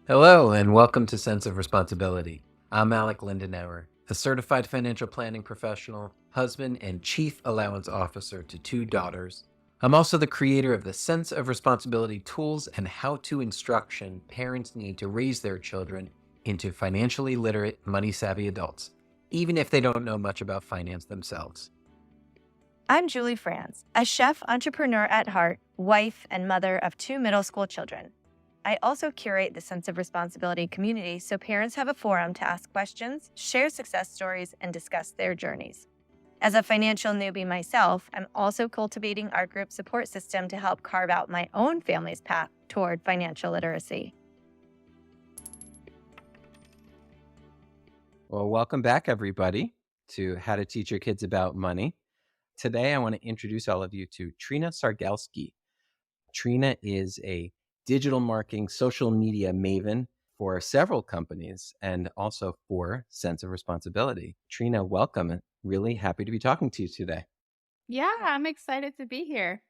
Hello, and welcome to Sense of Responsibility. I'm Alec Lindenauer, a certified financial planning professional, husband, and chief allowance officer to 2 daughters. I'm also the creator of the Sense of Responsibility tools and how-to instruction parents need to raise their children into financially literate, money-savvy adults, even if they don't know much about finance themselves. I'm Julie Franz, a chef entrepreneur at heart, wife and mother of 2 middle school children. I also curate the Sense of Responsibility community so parents have a forum to ask questions, share success stories, and discuss their journeys. As a financial newbie myself, I'm also cultivating our group support system to help carve out my own family's path toward financial literacy. Well, welcome back, everybody, to How to Teach Your Kids About Money. Today, I want to introduce all of you to Trina Sargalski. Trina is a digital marketing social media maven for several companies and also for Sense of Responsibility. Trina, welcome. Really happy to be talking to you today. Yeah, I'm excited to be here.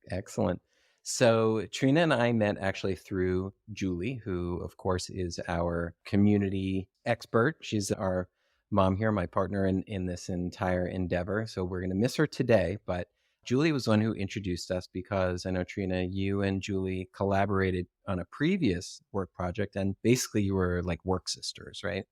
Excellent. So Trina and I met actually through Julie, who of course is our community expert. She's our mom here, my partner in this entire endeavor. So we're going to miss her today, but Julie was the one who introduced us because I know, Trina, you and Julie collaborated on a previous work project, and basically you were like work sisters, right?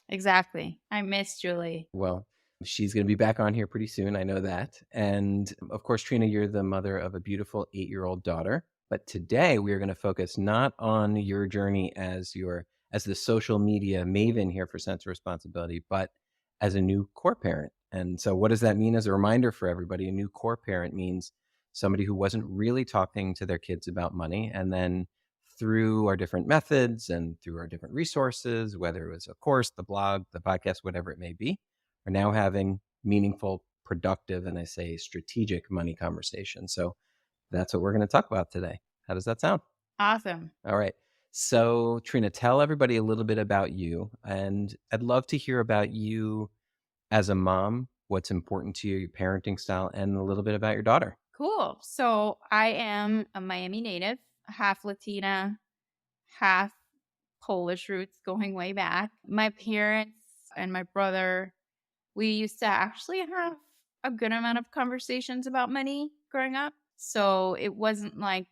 Exactly. I miss Julie. Well, she's going to be back on here pretty soon. I know that. And of course, Trina, you're the mother of a beautiful 8-year-old daughter. But today we are going to focus not on your journey as the social media maven here for Sense of Responsibility, but as a new core parent. And so what does that mean? As a reminder for everybody, a new core parent means somebody who wasn't really talking to their kids about money. And then through our different methods and through our different resources, whether it was a course, the blog, the podcast, whatever it may be, are now having meaningful, productive, and I say strategic money conversations. So that's what we're going to talk about today. How does that sound? Awesome. All right. So, Trina, tell everybody a little bit about you. And I'd love to hear about you as a mom, what's important to you, your parenting style, and a little bit about your daughter. Cool. So I am a Miami native, half Latina, half Polish roots going way back. My parents and my brother, we used to actually have a good amount of conversations about money growing up. So it wasn't like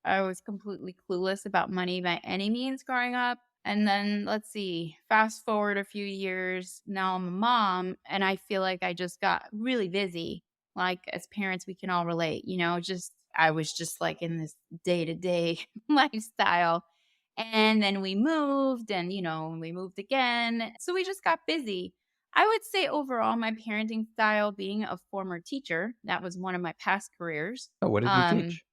I was completely clueless about money by any means growing up. And then let's see, fast forward a few years, now I'm a mom and I feel like I just got really busy. Like as parents, we can all relate, just I was just like in this day to day lifestyle. And then we moved and, we moved again. So we just got busy. I would say overall, my parenting style, being a former teacher, that was one of my past careers. Oh, what did you teach?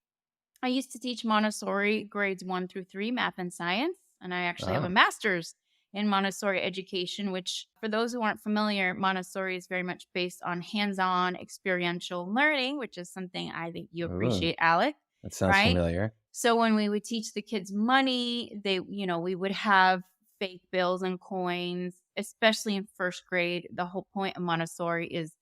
I used to teach Montessori grades 1 through 3, math and science. And I actually have a Oh, master's in Montessori education, which for those who aren't familiar, Montessori is very much based on hands-on experiential learning, which is something I think you ooh, appreciate, Alec, that sounds right? familiar. So when we would teach the kids money, we would have fake bills and coins, especially in first grade. The whole point of Montessori is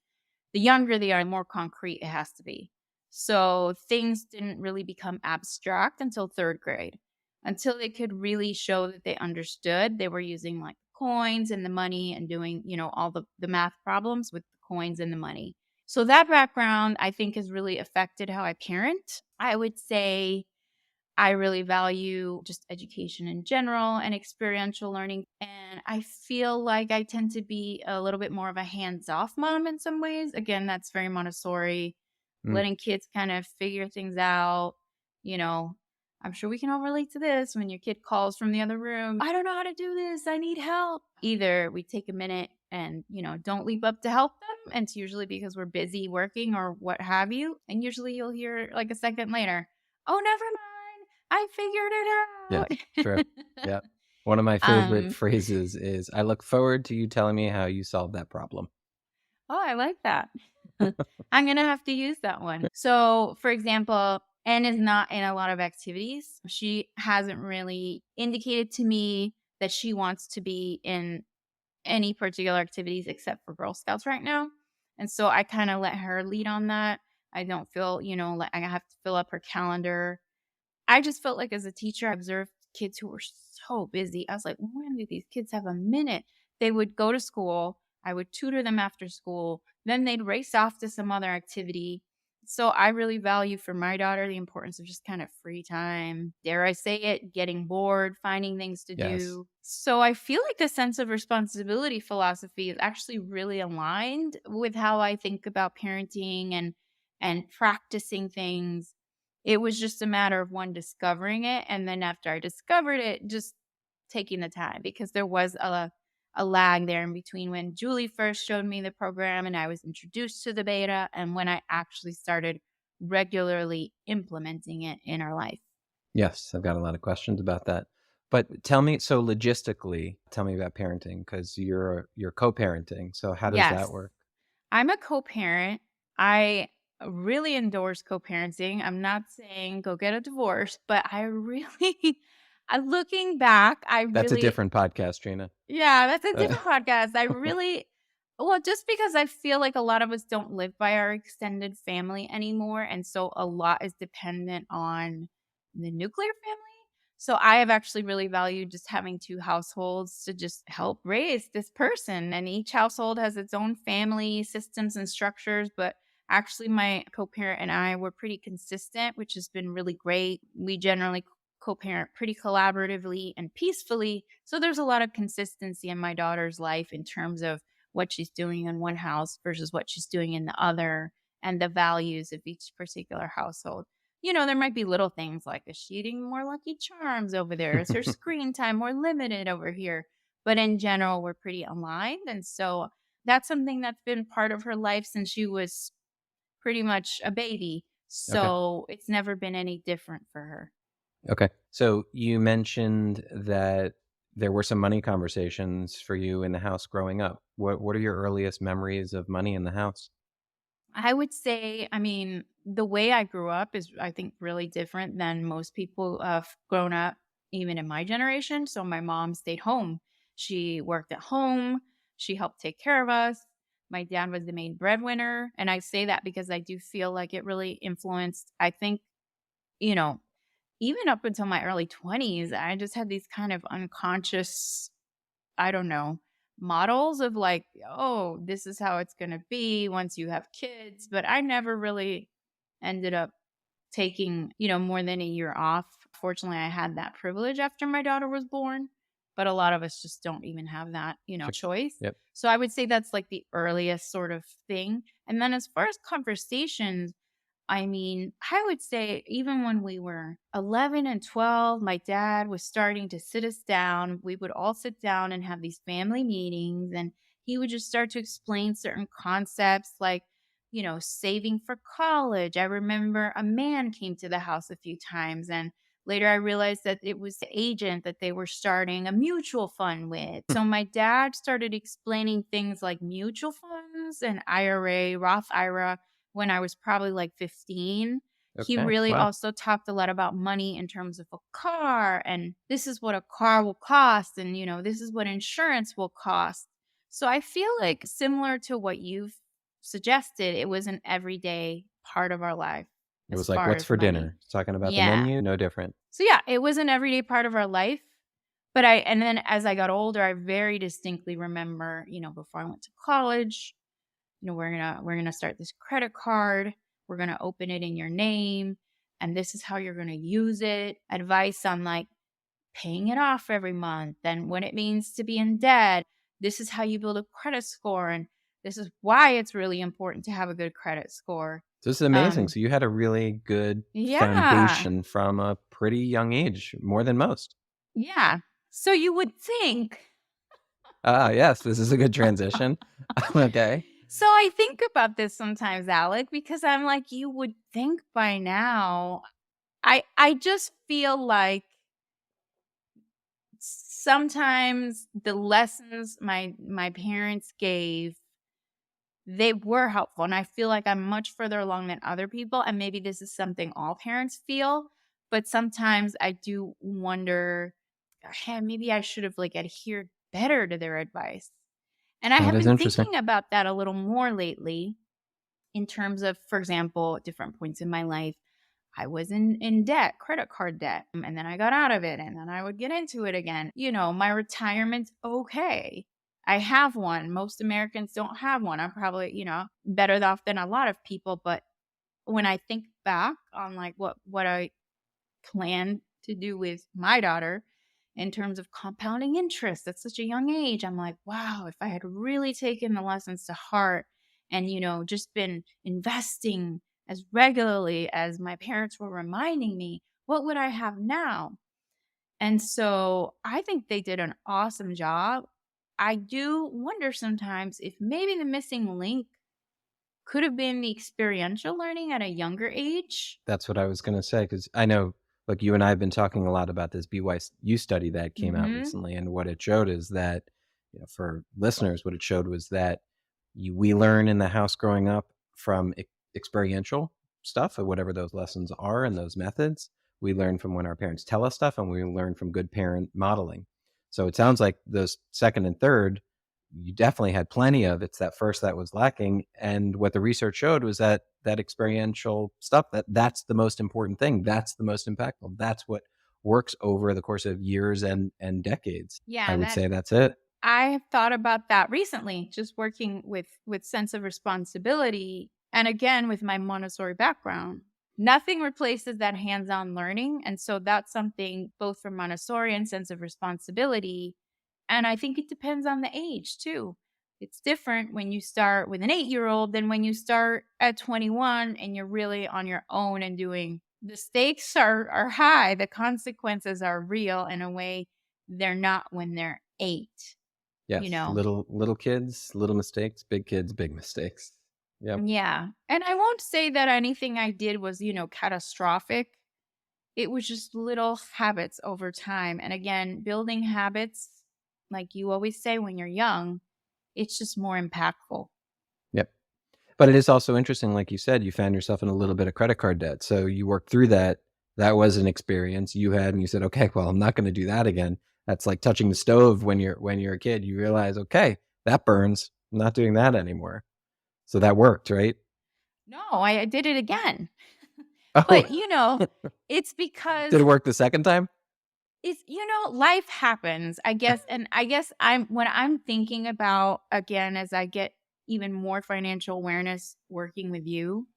the younger they are, the more concrete it has to be. So things didn't really become abstract until third grade. Until they could really show that they understood, they were using like coins and the money and doing, all the math problems with the coins and the money. So that background, I think, has really affected how I parent. I would say I really value just education in general and experiential learning. And I feel like I tend to be a little bit more of a hands off mom in some ways. Again, that's very Montessori, Mm. letting kids kind of figure things out. You know, I'm sure we can all relate to this when your kid calls from the other room. I don't know how to do this. I need help. Either we take a minute and, don't leap up to help them. And it's usually because we're busy working or what have you. And usually you'll hear like a second later, oh, never mind. I Yes, figured true. it Yeah. One of my out. favorite phrases is, I look forward to you telling me how you solved that problem. Oh, I like that. I'm going to have to use that one. So, for example, Anne is not in a lot of activities. She hasn't really indicated to me that she wants to be in any particular activities except for Girl Scouts right now. And so I kind of let her lead on that. I don't feel, like I have to fill up her calendar. I just felt like as a teacher, I observed kids who were so busy. I was like, when do these kids have a minute? They would go to school. I would tutor them after school. Then they'd race off to some other activity. So I really value for my daughter the importance of just kind of free time. Dare I say it, getting bored, finding things to Yes. do. So I feel like the sense of responsibility philosophy is actually really aligned with how I think about parenting and practicing things. It was just a matter of one discovering it, and then after I discovered it, just taking the time, because there was a lag there in between when Julie first showed me the program and I was introduced to the beta, and when I actually started regularly implementing it in our life. Yes, I've got a lot of questions about that. But tell me, so logistically, tell me about parenting because you're co-parenting. So how does that Yes, work? I'm a co-parent. I really endorse co-parenting. I'm not saying go get a divorce, but I really looking back, I That's a really, different podcast, Trina. yeah, that's a Uh, different podcast. I really, well, just because I feel like a lot of us don't live by our extended family anymore. And so a lot is dependent on the nuclear family. So I have actually really valued just having two households to just help raise this person. And each household has its own family systems and structures. But actually, my co parent and I were pretty consistent, which has been really great. We generally co-parent pretty collaboratively and peacefully. So there's a lot of consistency in my daughter's life in terms of what she's doing in one house versus what she's doing in the other, and the values of each particular household. There might be little things like, is she eating more Lucky Charms over there? Is her screen time more limited over here? But in general, we're pretty aligned. And so that's something that's been part of her life since she was pretty much a baby. okay. So it's never been any different for her. Okay. So you mentioned that there were some money conversations for you in the house growing up. What are your earliest memories of money in the house? I would say, I mean, the way I grew up is, I think, really different than most people have grown up, even in my generation. So my mom stayed home. She worked at home. She helped take care of us. My dad was the main breadwinner. And I say that because I do feel like it really influenced, I think, you know, even up until my early 20s, I just had these kind of unconscious, I don't know, models of like, oh, this is how it's going to be once you have kids. But I never really ended up taking, more than a year off. Fortunately, I had that privilege after my daughter was born. But a lot of us just don't even have that, Sure. choice. Yep. So I would say that's like the earliest sort of thing. And then as far as conversations, I mean, I would say even when we were 11 and 12, my dad was starting to sit us down. We would all sit down and have these family meetings, and he would just start to explain certain concepts like, saving for college. I remember a man came to the house a few times, and later I realized that it was the agent that they were starting a mutual fund with. So my dad started explaining things like mutual funds and IRA, Roth IRA when I was probably like 15. He Okay. really Wow. also talked a lot about money in terms of a car, and this is what a car will cost, and this is what insurance will cost. So I feel like similar to what you've suggested, it was an everyday part of our life It as was like, far what's as for money. dinner? Talking about the Yeah. menu, no different. So yeah, it was an everyday part of our life. But and then as I got older, I very distinctly remember, before I went to college, we're gonna start this credit card. We're gonna open it in your name, and this is how you're gonna use it. Advice on like paying it off every month, and what it means to be in debt. This is how you build a credit score, and this is why it's really important to have a good credit score. So this is amazing. Um, So you had a really good yeah, foundation from a pretty young age, more than most. yeah. So you would think. Ah, yes, this is a good transition. Okay. So I think about this sometimes, Alec, because I'm like, you would think by now. I just feel like sometimes the lessons my parents gave, they were helpful, and I feel like I'm much further along than other people, and maybe this is something all parents feel, but sometimes I do wonder, hey, maybe I should have like adhered better to their advice. And I That have is been interesting. thinking about that a little more lately in terms of, for example, different points in my life. I was in debt, credit card debt, and then I got out of it, and then I would get into it again. My retirement's okay. I have one. Most Americans don't have one. I'm probably, better off than a lot of people. But when I think back on like what I plan to do with my daughter in terms of compounding interest at such a young age, I'm like, wow, if I had really taken the lessons to heart and, just been investing as regularly as my parents were reminding me, what would I have now? And so I think they did an awesome job. I do wonder sometimes if maybe the missing link could have been the experiential learning at a younger age. That's what I was gonna say, because I know, look, you and I have been talking a lot about this BYU study that came out Hmm. recently, and what it showed is that, for listeners, what it showed was that we learn in the house growing up from experiential stuff, or whatever those lessons are and those methods. We learn from when our parents tell us stuff, and we learn from good parent modeling. So it sounds like those second and third, you definitely had plenty of. It's that first that was lacking. And what the research showed was that experiential stuff, that's the most important thing. That's the most impactful. That's what works over the course of years and decades. I Yeah, would that say that's it. I have thought about that recently, just working with sense of responsibility, and again with my Montessori background. Nothing replaces that hands-on learning, and so that's something both for Montessori and sense of responsibility. And I think it depends on the age too. It's different when you start with an 8-year-old than when you start at 21 and you're really on your own and doing. The stakes are high, the consequences are real in a way they're not when they're 8 you Yes. know? Little kids, little mistakes, big kids, big mistakes. Yep. Yeah. And I won't say that anything I did was, catastrophic. It was just little habits over time. And again, building habits, like you always say when you're young, it's just more impactful. Yep. But it is also interesting, like you said, you found yourself in a little bit of credit card debt. So you worked through that. That was an experience you had, and you said, "Okay, well, I'm not gonna do that again." That's like touching the stove when you're a kid. You realize, "Okay, that burns. I'm not doing that anymore." So that worked, right? No, I did it again. Oh, But, it's did it because work the second time? life happens, I guess. And I guess when I'm thinking about, again, as I get even more financial awareness working with you,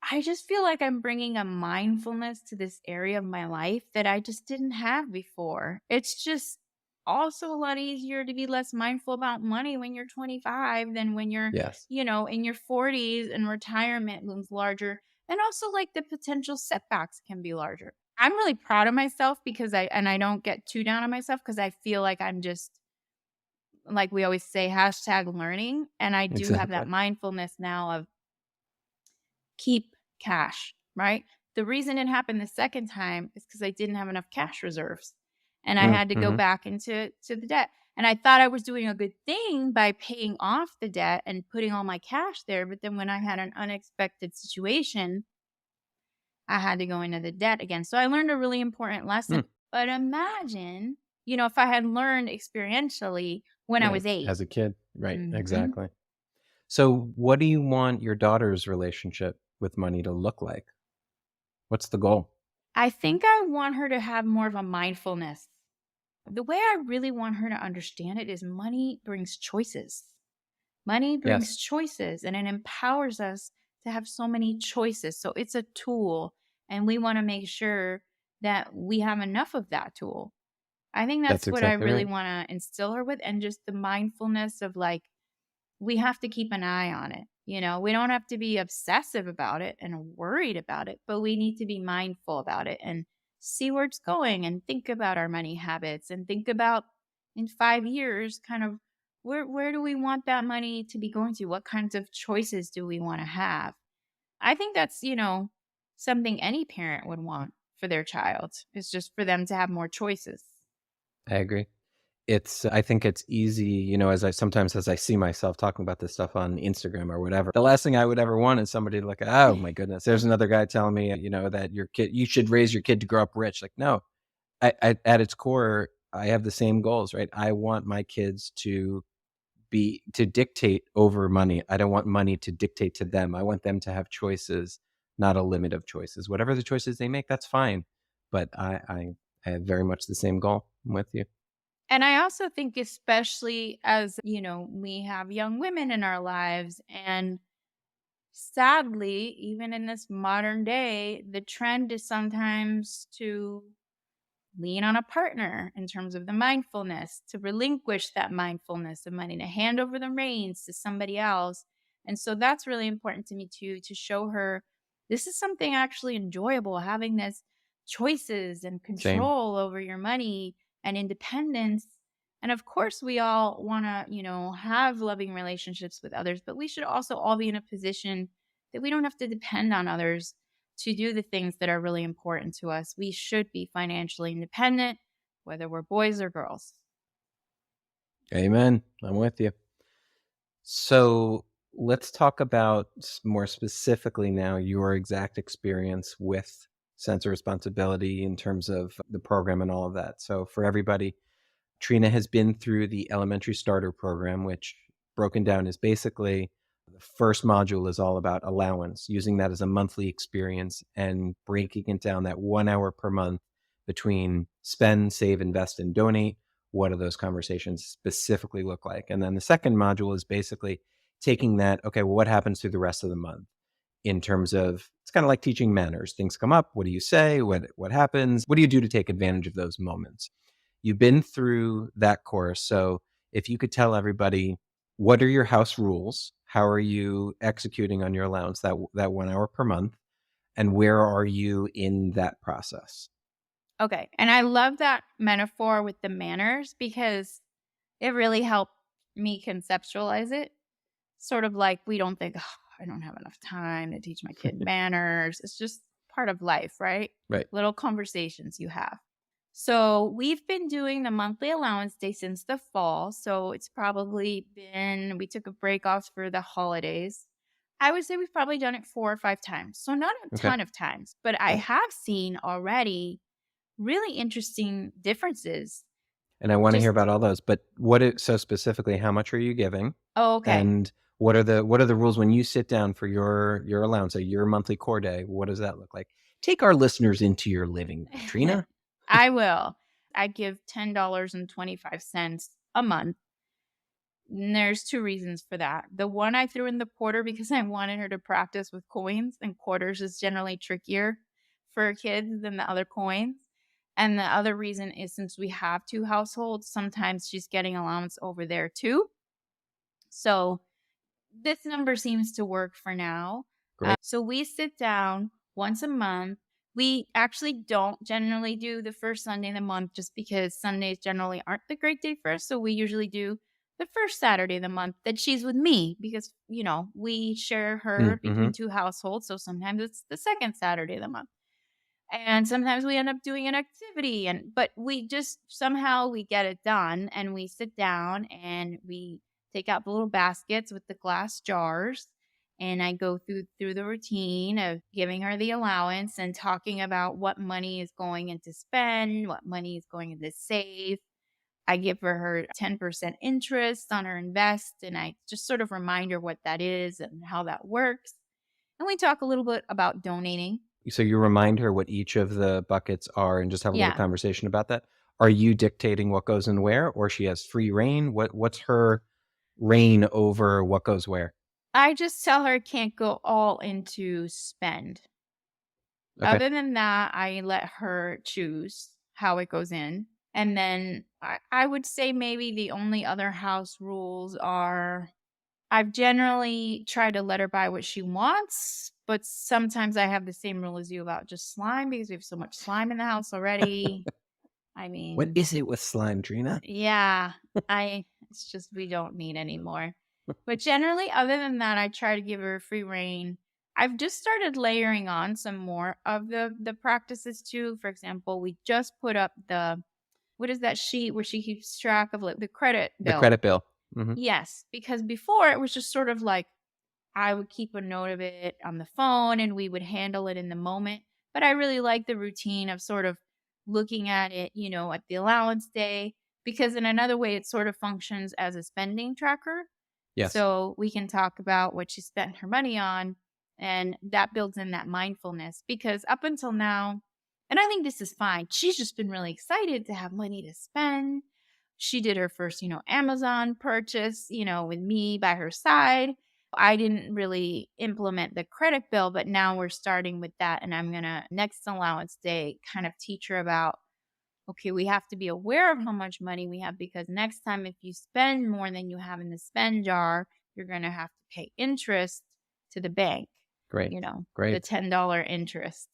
I just feel like I'm bringing a mindfulness to this area of my life that I just didn't have before. It's just also a lot easier to be less mindful about money when you're 25 than when you're, Yes. in your 40s and retirement looms larger. And also like the potential setbacks can be larger. I'm really proud of myself because I don't get too down on myself because I feel like I'm just, like we always say, hashtag learning. And I do have that Exactly. mindfulness now of keep cash, right? The reason it happened the second time is because I didn't have enough cash reserves and I had to go Mhm. back into the debt. And I thought I was doing a good thing by paying off the debt and putting all my cash there. But then when I had an unexpected situation, I had to go into the debt again. So I learned a really important lesson. Mm, But imagine, if I had learned experientially when I right. was 8. As a kid. Right, Mhm. exactly. So what do you want your daughter's relationship with money to look like? What's the goal? I think I want her to have more of a mindfulness. The way I really want her to understand it is money brings choices. Money Yes, brings choices and it empowers us to have so many choices. So it's a tool and we want to make sure that we have enough of that tool. I think that's that's what I exactly really right. want to instill her with, and just the mindfulness of like, we have to keep an eye on it. We don't have to be obsessive about it and worried about it, but we need to be mindful about it and see where it's going and think about our money habits and think about in 5 years kind of where do we want that money to be going to? What kinds of choices do we want to have? I think that's, something any parent would want for their child. It's just for them to have more choices. I agree. I think it's easy, as I see myself talking about this stuff on Instagram or whatever, the last thing I would ever want is somebody to look, "Oh my goodness, there's another guy telling me, that you should raise your kid to grow up rich." Like, no, at its core, I have the same goals, right? I want my kids to dictate over money. I don't want money to dictate to them. I want them to have choices, not a limit of choices. Whatever the choices they make, that's fine. But I have very much the same goal. I'm with you. And I also think, especially as, we have young women in our lives, and sadly, even in this modern day, the trend is sometimes to lean on a partner in terms of the mindfulness, to relinquish that mindfulness of money, to hand over the reins to somebody else. And so that's really important to me too, to show her this is something actually enjoyable, having this choices and Same. control over your money and independence. And of course, we all want to, have loving relationships with others, but we should also all be in a position that we don't have to depend on others to do the things that are really important to us. We should be financially independent, whether we're boys or girls. Amen. I'm with you. So let's talk about more specifically now your exact experience with sense of responsibility in terms of the program and all of that. So for everybody, Trina has been through the elementary starter program, which broken down is basically the first module is all about allowance, using that as a monthly experience and breaking it down that 1 hour per month between spend, save, invest, and donate. What do those conversations specifically look like? And then the second module is basically taking that, okay, well, what happens through the rest of the month? In terms of, it's kind of like teaching manners. Things come up. What do you say? What happens? What do you do to take advantage of those moments? You've been through that course. So if you could tell everybody, what are your house rules? How are you executing on your allowance that 1 hour per month? And where are you in that process? Okay. And I love that metaphor with the manners because it really helped me conceptualize it. Sort of like we don't think, oh, I don't have enough time to teach my kid manners. It's just part of life, right? Right. Little conversations you have. So we've been doing the monthly allowance day since the fall. So it's probably been, we took a break off for the holidays. I would say we've probably done it 4 or 5 times. So not a Okay. ton of times, but I have seen already really interesting differences. And I want to hear Just, about all those. But so specifically, how much are you giving? oh, okay. And what are the rules when you sit down for your allowance, your monthly core day? What does that look like? Take our listeners into your living room, Trina. I will. I give $10.25 a month. And there's two reasons for that. The one I threw in the quarter because I wanted her to practice with coins, and quarters is generally trickier for kids than the other coins. And the other reason is since we have two households, sometimes she's getting allowance over there too. So this number seems to work for now. Great. So we sit down once a month. We actually don't generally do the first Sunday in the month just because Sundays generally aren't the great day for us. So we usually do the first Saturday of the month that she's with me because, we share her Mm-hmm. between two households. So sometimes it's the second Saturday of the month. And sometimes we end up doing an activity but we just somehow we get it done and we sit down and we take out the little baskets with the glass jars and I go through the routine of giving her the allowance and talking about what money is going into spend, what money is going into save. I give her 10% interest on her invest and I just sort of remind her what that is and how that works. And we talk a little bit about donating. So you remind her what each of the buckets are and just have a little Yeah. conversation about that. Are you dictating what goes in where, or she has free reign? What's her reign over what goes where? I just tell her it can't go all into spend. Okay. Other than that, I let her choose how it goes in. And then I would say maybe the only other house rules are I've generally tried to let her buy what she wants, but sometimes I have the same rule as you about just slime because we have so much slime in the house already. I What mean, is it with slime, Trina? yeah, it's just we don't need anymore. But generally, other than that, I try to give her free reign. I've just started layering on some more of the practices too. For example, we just put up the what is that sheet where she keeps track of like the credit The bill. credit bill. Hmm. Yes, because before it was just sort of like I would keep a note of it on the phone and we would handle it in the moment. But I really like the routine of sort of looking at it, at the allowance day, because in another way, it sort of functions as a spending tracker. Yes. So we can talk about what she spent her money on And that builds in that mindfulness, because up until now, and I think this is fine, she's just been really excited to have money to spend. She did her first, Amazon purchase, with me by her side. I didn't really implement the credit bill, but now we're starting with that. And I'm going to, next allowance day, kind of teach her about, okay, we have to be aware of how much money we have, because next time if you spend more than you have in the spend jar, you're going to have to pay interest to the bank, Great. the Great. $10 interest.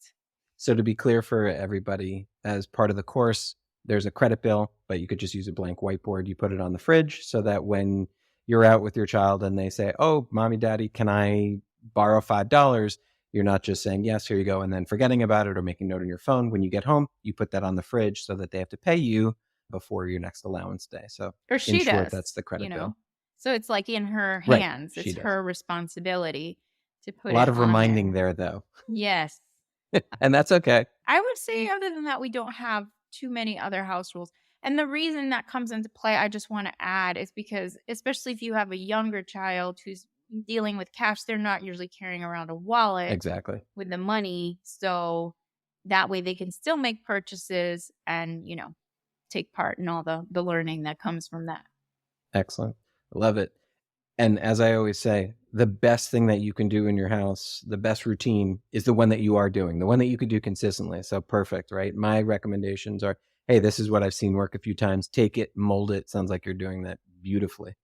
So to be clear for everybody, as part of the course, there's a credit bill, but you could just use a blank whiteboard. You put it on the fridge so that when you're out with your child and they say, oh, mommy, daddy, can I borrow $5? You're not just saying, yes, here you go, and then forgetting about it or making a note on your phone. When you get home, you put that on the fridge so that they have to pay you before your next allowance day. So Or in she short, does, that's the credit bill. So it's like in her Right, hands. she It's does. her responsibility to put A lot it of on reminding there, though. Yes. And that's okay. I would say other than that, we don't have too many other house rules. And the reason that comes into play, I just want to add, is because especially if you have a younger child who's dealing with cash, they're not usually carrying around a wallet Exactly. with the money. So that way they can still make purchases and, take part in all the learning that comes from that. Excellent. Love it. And as I always say, the best thing that you can do in your house, the best routine is the one that you are doing, the one that you could do consistently. So perfect, right? My recommendations are, hey, this is what I've seen work a few times. Take it, mold it. Sounds like you're doing that beautifully.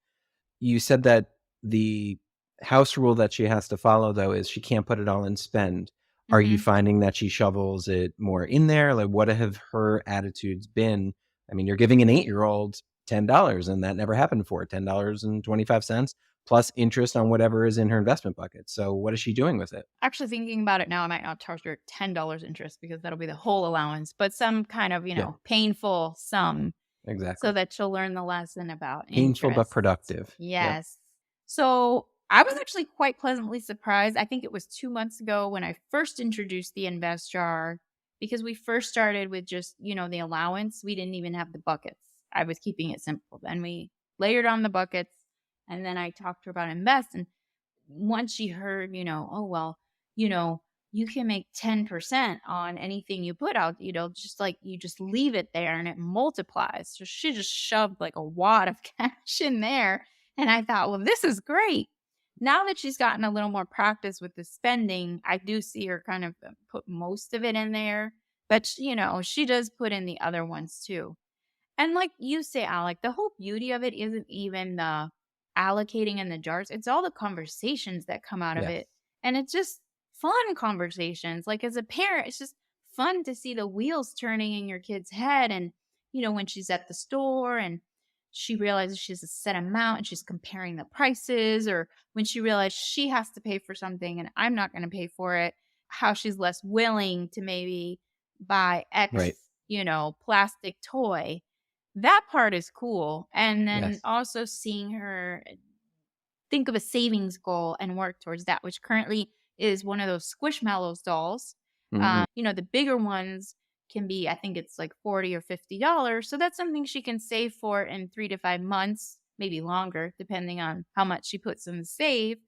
You said that the house rule that she has to follow, though, is she can't put it all in spend. Are you finding that she shovels it more in there? Like, what have her attitudes been? I mean, you're giving an 8-year-old $10, and that never happened before. $10.25 plus interest on whatever is in her investment bucket. So what is she doing with it? Actually, thinking about it now, I might not charge her $10 interest because that'll be the whole allowance, but some kind of, painful sum. Exactly. So that she'll learn the lesson about Painful but interest. productive. Yes. So I was actually quite pleasantly surprised. I think it was 2 months ago when I first introduced the invest jar, because we first started with just, the allowance. We didn't even have the buckets. I was keeping it simple. Then we layered on the buckets, and then I talked to her about invest. And once she heard, oh, well, you can make 10% on anything you put out, just like you just leave it there and it multiplies. So she just shoved like a wad of cash in there. And I thought, well, this is great. Now that she's gotten a little more practice with the spending, I do see her kind of put most of it in there. But, she does put in the other ones too. And like you say, Alec, the whole beauty of it isn't even the allocating in the jars. It's all the conversations that come out of it. And it's just fun conversations. Like as a parent, it's just fun to see the wheels turning in your kid's head. And, when she's at the store and she realizes she has a set amount and she's comparing the prices, or when she realizes she has to pay for something and I'm not going to pay for it, how she's less willing to maybe buy X, plastic toy. That part is cool. And then also seeing her think of a savings goal and work towards that, which currently is one of those Squishmallows dolls. The bigger ones can be, I think it's like $40 or $50. So that's something she can save for in 3 to 5 months, maybe longer, depending on how much she puts in the save.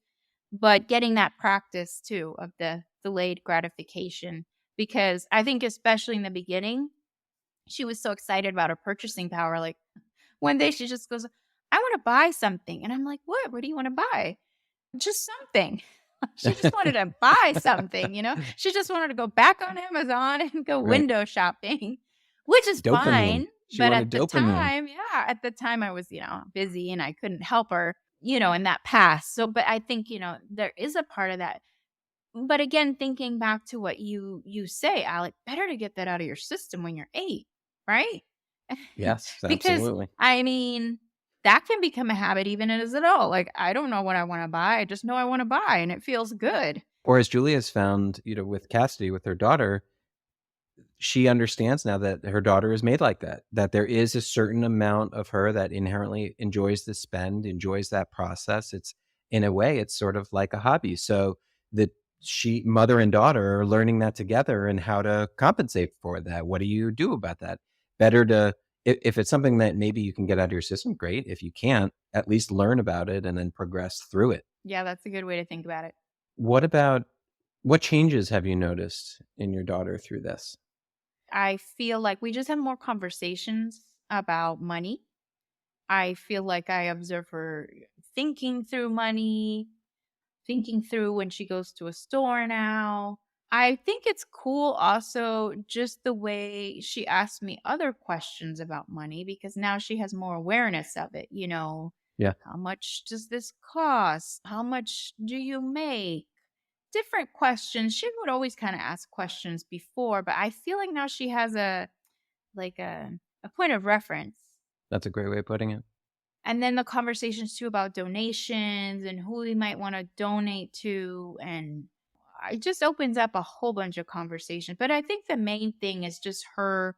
But getting that practice too of the delayed gratification, because I think especially in the beginning, she was so excited about her purchasing power. Like one day she just goes, I want to buy something. And I'm like, what? What do you want to buy? Just something. She just wanted to buy something, She just wanted to go back on Amazon and go window shopping, which is Dopamine. fine. She But wanted dopamine. at the time I was, busy and I couldn't help her, in that past. So, but I think, there is a part of that. But again, thinking back to what you say, Alec, better to get that out of your system when you're 8, right? Yes, Because, absolutely. I mean, that can become a habit even as an adult. Like, I don't know what I want to buy. I just know I want to buy and it feels good. Or as Julia's found, with Cassidy, with her daughter, she understands now that her daughter is made like that there is a certain amount of her that inherently enjoys the spend, enjoys that process. It's, in a way, it's sort of like a hobby. So that mother and daughter are learning that together and how to compensate for that. What do you do about that? Better to, if it's something that maybe you can get out of your system, great. If you can't, at least learn about it and then progress through it. Yeah, that's a good way to think about it. What about What changes have you noticed in your daughter through this? I feel like we just have more conversations about money. I feel like I observe her thinking through money, thinking through when she goes to a store now. I think it's cool also just the way she asks me other questions about money because now she has more awareness of it. Yeah, How much does this cost? How much do you make? Different questions. She would always kind of ask questions before, but I feel like now she has like a point of reference. that's a great way of putting it. And then the conversations too about donations and who we might want to donate to. And it just opens up a whole bunch of conversations. But I think the main thing is just her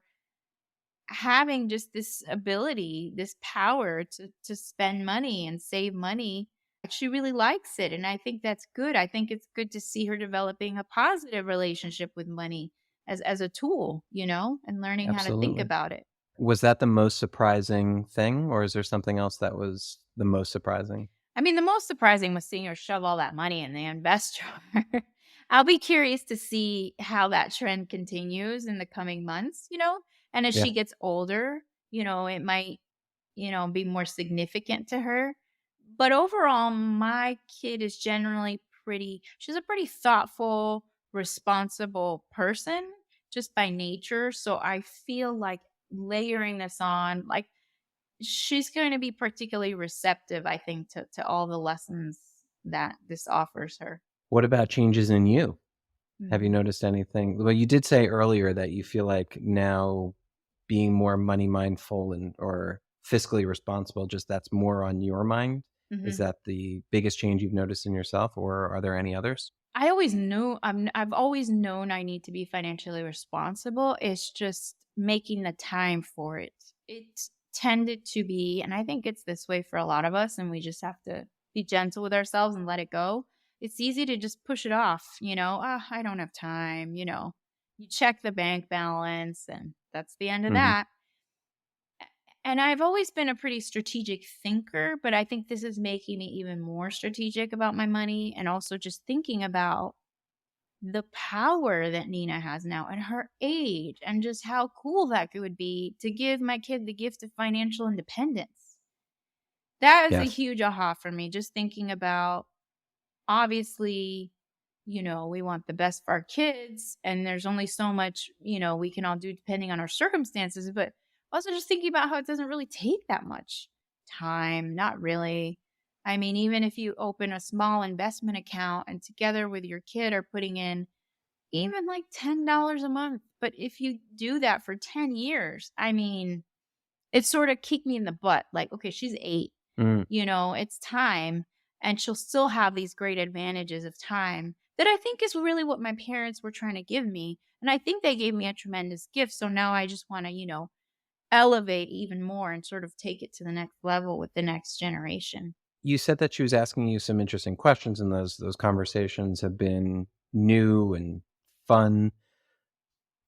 having just this ability, this power to spend money and save money. She really likes it. And I think that's good. I think it's good to see her developing a positive relationship with money as a tool, and learning how to think Absolutely. about it. Was that the most surprising thing, or is there something else that was the most surprising? I mean, the most surprising was seeing her shove all that money in the invest jar. I'll be curious to see how that trend continues in the coming months. And as Yeah, she gets older, it might, be more significant to her. But overall, my kid is generally she's a pretty thoughtful, responsible person just by nature. So I feel like layering this on, like, she's going to be particularly receptive, I think, to all the lessons that this offers her. what about changes in you? Have you Mhm. noticed anything? Well, you did say earlier that you feel like now being more money mindful and or fiscally responsible, just that's more on your mind. Is Mhm. that the biggest change you've noticed in yourself, or are there any others? I always knew I've always known I need to be financially responsible. It's just making the time for it. It tended to be, and I think it's this way for a lot of us, and we just have to be gentle with ourselves and let it go. It's easy to just push it off. I don't have time. You check the bank balance, and that's the end of Mhm. that. And I've always been a pretty strategic thinker, but I think this is making me even more strategic about my money and also just thinking about the power that Nina has now and her age and just how cool that would be to give my kid the gift of financial independence. That is a Yes. huge aha for me, just thinking about obviously, we want the best for our kids, and there's only so much, we can all do depending on our circumstances. But also just thinking about how it doesn't really take that much time. Not really. I mean, even if you open a small investment account and together with your kid are putting in even like $10 a month, but if you do that for 10 years, I mean, it sort of kicked me in the butt. Like, okay, she's 8, Mm. it's time, and she'll still have these great advantages of time that I think is really what my parents were trying to give me. And I think they gave me a tremendous gift. So now I just want to, elevate even more and sort of take it to the next level with the next generation. You said that she was asking you some interesting questions, and those conversations have been new and fun.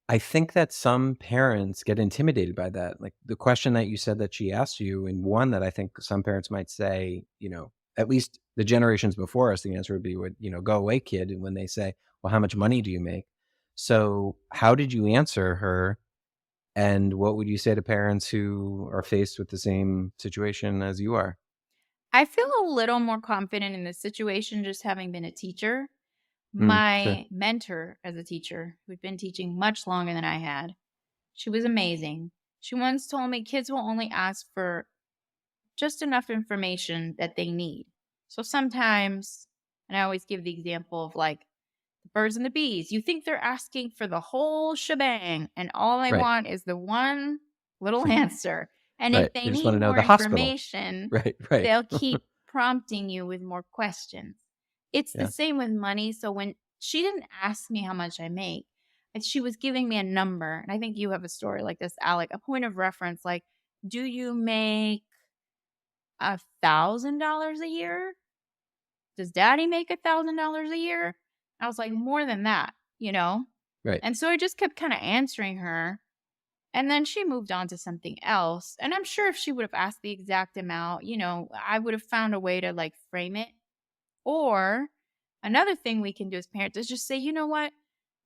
I think that some parents get intimidated by that. Like the question that you said that she asked you, and one that I think some parents might say, at least the generations before us, the answer would be, go away, kid. And when they say, well, how much money do you make? So, how did you answer her? And what would you say to parents who are faced with the same situation as you are? I feel a little more confident in this situation just having been a teacher. Mm, sure. My mentor as a teacher, who'd been teaching much longer than I had, she was amazing. She once told me kids will only ask for just enough information that they need. So sometimes, and I always give the example of like the birds and the bees, you think they're asking for the whole shebang, and all they Right. want is the one little answer. And if Right. they They just want need to know more the hospital. information, Right. Right. they'll keep prompting you with more questions. It's the Yeah. same with money. So when she didn't ask me how much I make, and she was giving me a number. And I think you have a story like this, Alec, a point of reference like, do you make $1,000 a year? Does daddy make $1,000 a year? I was like, more than that. Right. And so I just kept kind of answering her. And then she moved on to something else. And I'm sure if she would have asked the exact amount, I would have found a way to like frame it. Or Another thing we can do as parents is just say, you know what?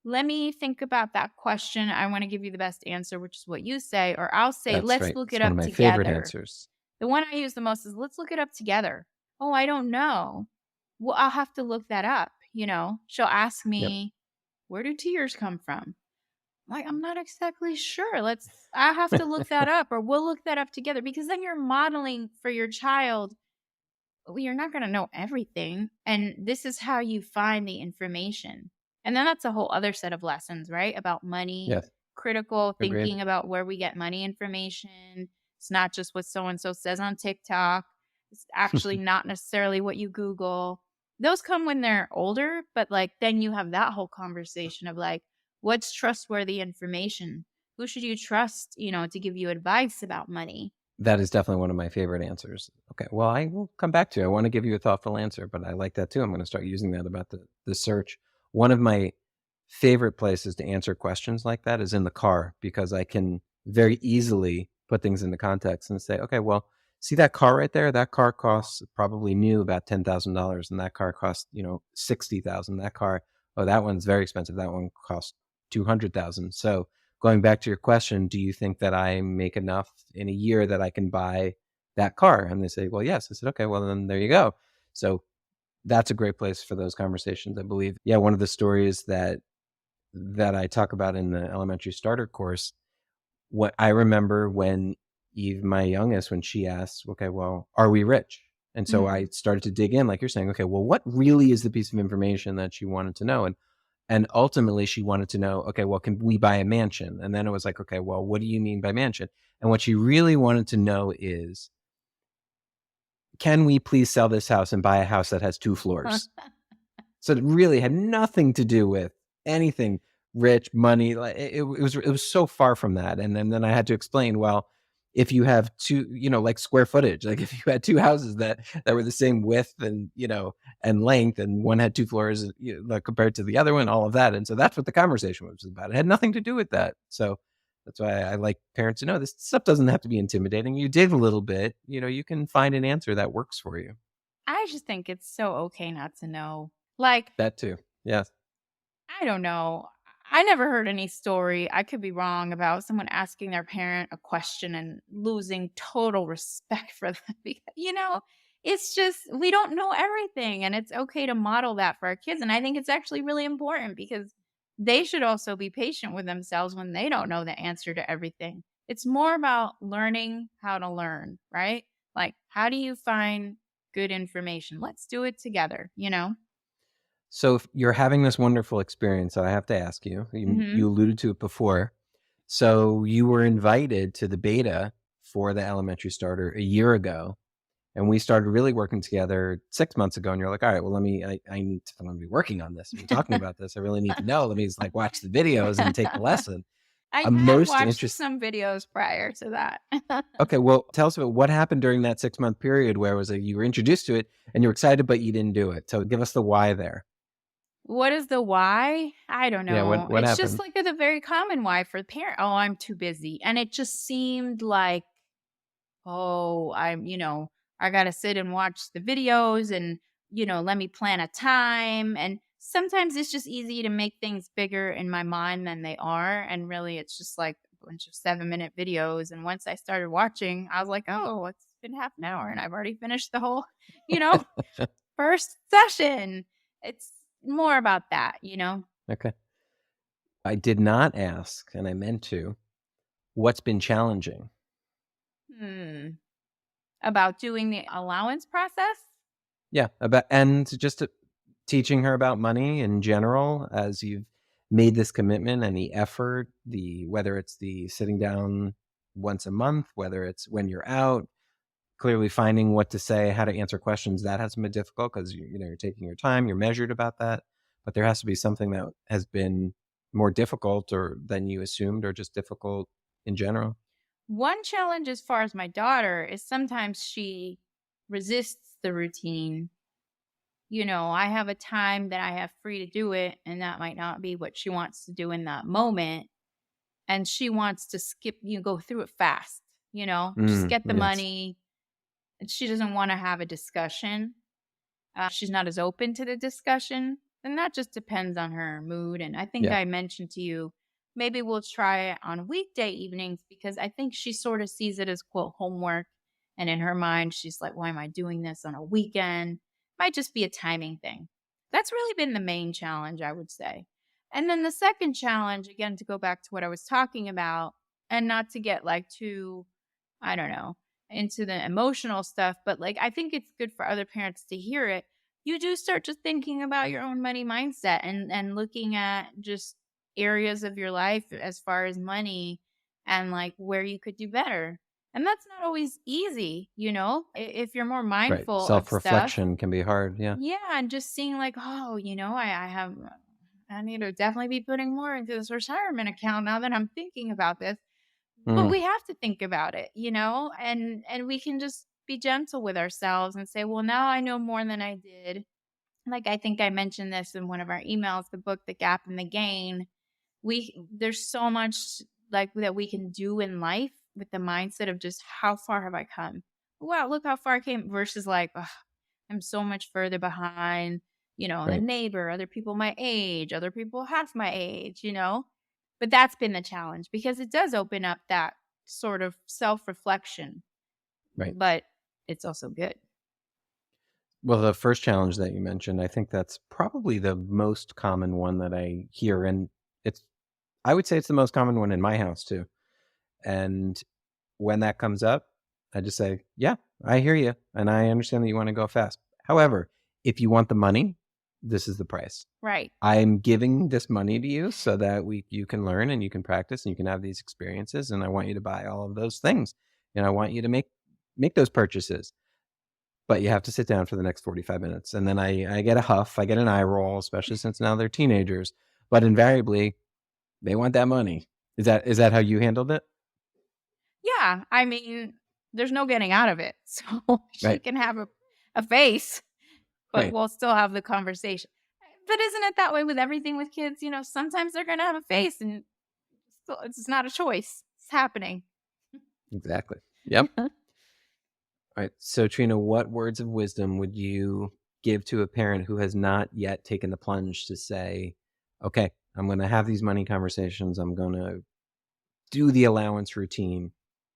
Let me think about that question. I want to give you the best answer, which is what you say. Or I'll say, That's let's right. look It's it one of up my favorite together. answers. The one I use the most is let's look it up together. Oh, I don't know. Well, I'll have to look that up. She'll ask Yep. me, where do tears come from? Like, I'm not exactly sure. I have to look that up, or we'll look that up together, because then you're modeling for your child. Well, you're not going to know everything. And this is how you find the information. And then that's a whole other set of lessons, right? About money, Yes. critical Agreed. thinking about where we get money information. It's not just what so and so says on TikTok. It's actually not necessarily what you Google. Those come when they're older, but like then you have that whole conversation of like, what's trustworthy information? Who should you trust, to give you advice about money? That is definitely one of my favorite answers. Okay, well, I will come back to you. I want to give you a thoughtful answer, but I like that too. I'm going to start using that about the search. One of my favorite places to answer questions like that is in the car, because I can very easily put things into context and say, okay, well, see that car right there? That car costs probably new about $10,000, and that car costs, 60,000. That car, oh, that one's very expensive. That one costs 200,000. So going back to your question, do you think that I make enough in a year that I can buy that car? And they say, well, yes. I said, okay, well, then there you go. So that's a great place for those conversations, I believe. Yeah, one of the stories that I talk about in the elementary starter course, what I remember when Eve, my youngest, when she asked, okay, well, are we rich? And so I Mhm. started to dig in, like you're saying, okay, well, what really is the piece of information that she wanted to know? And ultimately she wanted to know, okay, well, can we buy a mansion? And then it was like, okay, well, what do you mean by mansion? And what she really wanted to know is, can we please sell this house and buy a house that has 2 floors? So it really had nothing to do with anything rich, money, like, it was so far from that, and then I had to explain, well, if you have 2, like square footage, like if you had 2 houses that were the same width and, and length, and one had 2 floors, like compared to the other one, all of that, and so that's what the conversation was about. It had nothing to do with that. So that's why I like parents to know this stuff doesn't have to be intimidating. You dig a little bit, you can find an answer that works for you. I just think it's so okay not to know. Like, That too. Yes. I don't know. I never heard any story, I could be wrong, about someone asking their parent a question and losing total respect for them because, it's just we don't know everything, and it's okay to model that for our kids, and I think it's actually really important because they should also be patient with themselves when they don't know the answer to everything. It's more about learning how to learn, right? Like, how do you find good information? Let's do it together. So if you're having this wonderful experience, I have to ask you, you Mhm. alluded to it before. So you were invited to the beta for the elementary starter a year ago, and we started really working together 6 months ago. And you're like, all right, well, I need to, I'm going to be working on this. I'm talking about this. I really need to know. Let me just like watch the videos and take the lesson. I I'm have most watched interested. some videos prior to that. Okay, well, tell us about what happened during that 6 month period where it was like you were introduced to it and you were excited, but you didn't do it. So give us the why there. What is the why? I don't Yeah, know. what It's just happened? like the very common why for the parent. Oh, I'm too busy. And it just seemed like, oh, I got to sit and watch the videos and, let me plan a time. And sometimes it's just easy to make things bigger in my mind than they are. And really, it's just like a bunch of 7-minute videos. And once I started watching, I was like, oh, it's been half an hour and I've already finished the whole, you know, first session. It's more about that. Okay. I did not ask, and I meant to, what's been challenging? Hmm. About doing the allowance process? Yeah, about and just teaching her about money in general as you've made this commitment and the effort, the whether it's the sitting down once a month, whether it's when you're out, clearly finding what to say, how to answer questions, that hasn't been difficult because you're taking your time, you're measured about that. But there has to be something that has been more difficult or than you assumed or just difficult in general. One challenge as far as my daughter is sometimes she resists the routine. I have a time that I have free to do it, and that might not be what she wants to do in that moment. And she wants to go through it fast, just get the Yes. money. And she doesn't want to have a discussion. She's not as open to the discussion. And that just depends on her mood. And I think Yeah. I mentioned to you, maybe we'll try it on weekday evenings because I think she sort of sees it as quote homework. And in her mind, she's like, why am I doing this on a weekend? Might just be a timing thing. That's really been the main challenge, I would say. And then the second challenge, again, to go back to what I was talking about, and not to get like too, I don't know, into the emotional stuff, but like I think it's good for other parents to hear it. You do start just thinking about your own money mindset and looking at just areas of your life as far as money and like where you could do better. And that's not always easy, you know? If you're more Right. mindful of stuff. Self-reflection can be hard. Yeah. Yeah, and just seeing like, oh, I need to definitely be putting more into this retirement account now that I'm thinking about this. But Mhm. we have to think about it, you know, and we can just be gentle with ourselves and say, well, now I know more than I did. Like I think I mentioned this in one of our emails, the book, The Gap and the Gain. There's so much like that we can do in life with the mindset of just how far have I come? Wow, look how far I came versus like, "Ugh, I'm so much further behind, the Right. neighbor, other people my age, other people half my age, you know? But that's been the challenge because it does open up that sort of self-reflection, Right. but it's also good. Well, the first challenge that you mentioned, I think that's probably the most common one that I hear, and it's I would say it's the most common one in my house too. And when that comes up, I just say, "Yeah, I hear you, and I understand that you wanna go fast. However, if you want the money, this is the price. Right. I'm giving this money to you so that you can learn and you can practice and you can have these experiences, and I want you to buy all of those things, and I want you to make those purchases. But you have to sit down for the next 45 minutes." And then I get a huff, I get an eye roll, especially since now they're teenagers, but invariably, they want that money. Is that how you handled it? Yeah, I mean, there's no getting out of it. So she Right, can have a face, but right. we'll still have the conversation. But isn't it that way with everything with kids? Sometimes they're going to have a face and still, it's not a choice. It's happening. Exactly. Yep. Alright, so Trina, what words of wisdom would you give to a parent who has not yet taken the plunge to say, "Okay, I'm gonna have these money conversations, I'm gonna do the allowance routine."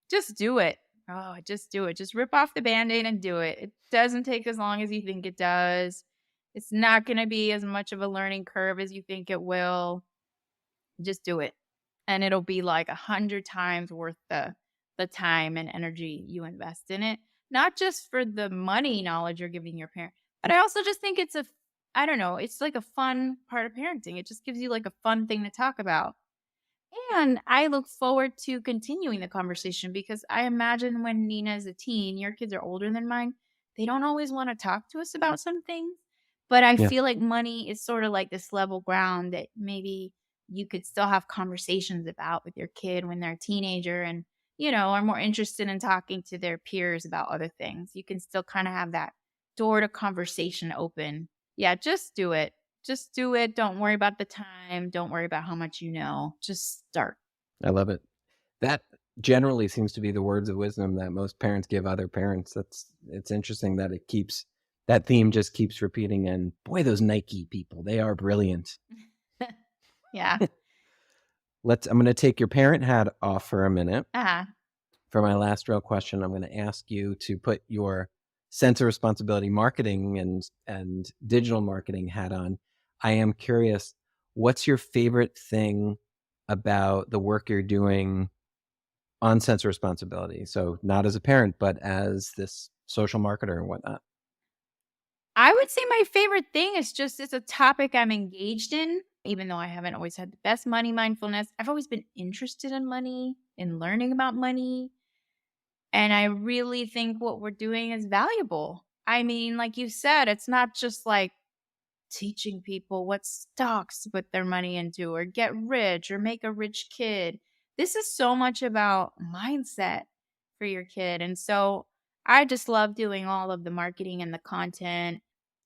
Just do it. Oh, just do it. Just rip off the Band-Aid and do it. It doesn't take as long as you think it does. It's not gonna be as much of a learning curve as you think it will. Just do it. And it'll be like 100 times worth the time and energy you invest in it. Not just for the money knowledge you're giving your parent, but I also just think I don't know, it's like a fun part of parenting. It just gives you like a fun thing to talk about. And I look forward to continuing the conversation because I imagine when Nina is a teen, your kids are older than mine, they don't always want to talk to us about some things. But I Yeah, feel like money is sort of like this level ground that maybe you could still have conversations about with your kid when they're a teenager and, are more interested in talking to their peers about other things. You can still kind of have that door to conversation open. Yeah, just do it. Just do it. Don't worry about the time. Don't worry about how much you know. Just start. I love it. That generally seems to be the words of wisdom that most parents give other parents. It's interesting that that theme just keeps repeating, and boy, those Nike people, they are brilliant. Yeah. I'm gonna take your parent hat off for a minute. Uh-huh. For my last real question, I'm gonna ask you to put your sense of responsibility marketing and digital marketing hat on. I am curious, what's your favorite thing about the work you're doing on sense of responsibility? So not as a parent, but as this social marketer and whatnot. I would say my favorite thing is just it's a topic I'm engaged in, even though I haven't always had the best money mindfulness. I've always been interested in money, in learning about money. And I really think what we're doing is valuable. I mean, like you said, it's not just like teaching people what stocks to put their money into or get rich or make a rich kid. This is so much about mindset for your kid. And so I just love doing all of the marketing and the content.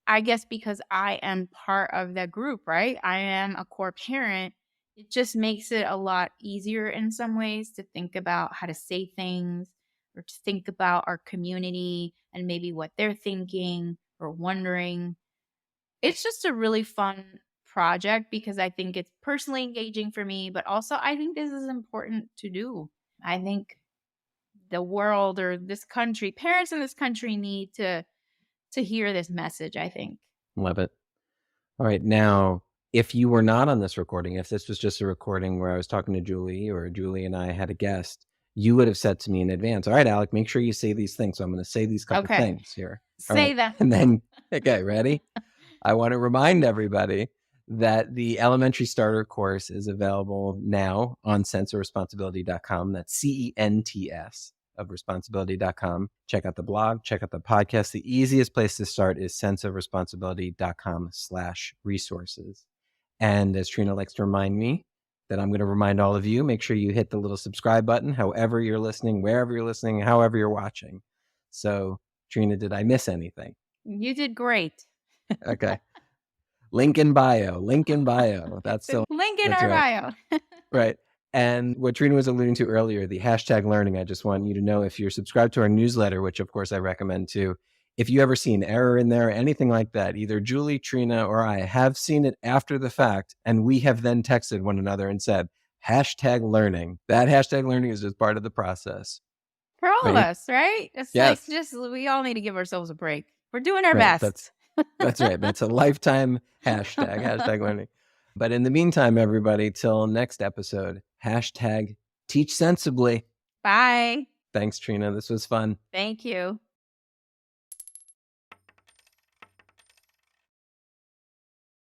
I guess because I am part of the group, right? I am a core parent. It just makes it a lot easier in some ways to think about how to say things or to think about our community and maybe what they're thinking or wondering. It's just a really fun project because I think it's personally engaging for me, but also I think this is important to do. I think the world or this country, parents in this country need to hear this message, I think. Love it. All right. Now, if you were not on this recording, if this was just a recording where I was talking to Julie or Julie and I had a guest, you would have said to me in advance, all right, Alec, make sure you say these things. So I'm going to say these couple Okay. things here. All Say right. that. And then, okay, ready? I want to remind everybody that the elementary starter course is available now on senseofresponsibility.com. That's CENTS of responsibility.com. Check out the blog, check out the podcast. The easiest place to start is senseofresponsibility.com/resources. And as Trina likes to remind me, that I'm going to remind all of you, make sure you hit the little subscribe button, however you're listening, wherever you're listening, however you're watching. So, Trina, did I miss anything? You did great. Okay. Link in bio. That's the link in that's our right. bio. Right. And what Trina was alluding to earlier, the hashtag learning, I just want you to know, if you're subscribed to our newsletter, which of course I recommend too, if you ever see an error in there or anything like that, either Julie, Trina, or I have seen it after the fact, and we have then texted one another and said, hashtag learning. That hashtag learning is just part of the process. For all of us, right? It's Yes. like just we all need to give ourselves a break. We're doing our Right. best. That's right. That's a lifetime hashtag learning. But in the meantime, everybody, till next episode, hashtag teach sensibly. Bye. Thanks, Trina. This was fun. Thank you.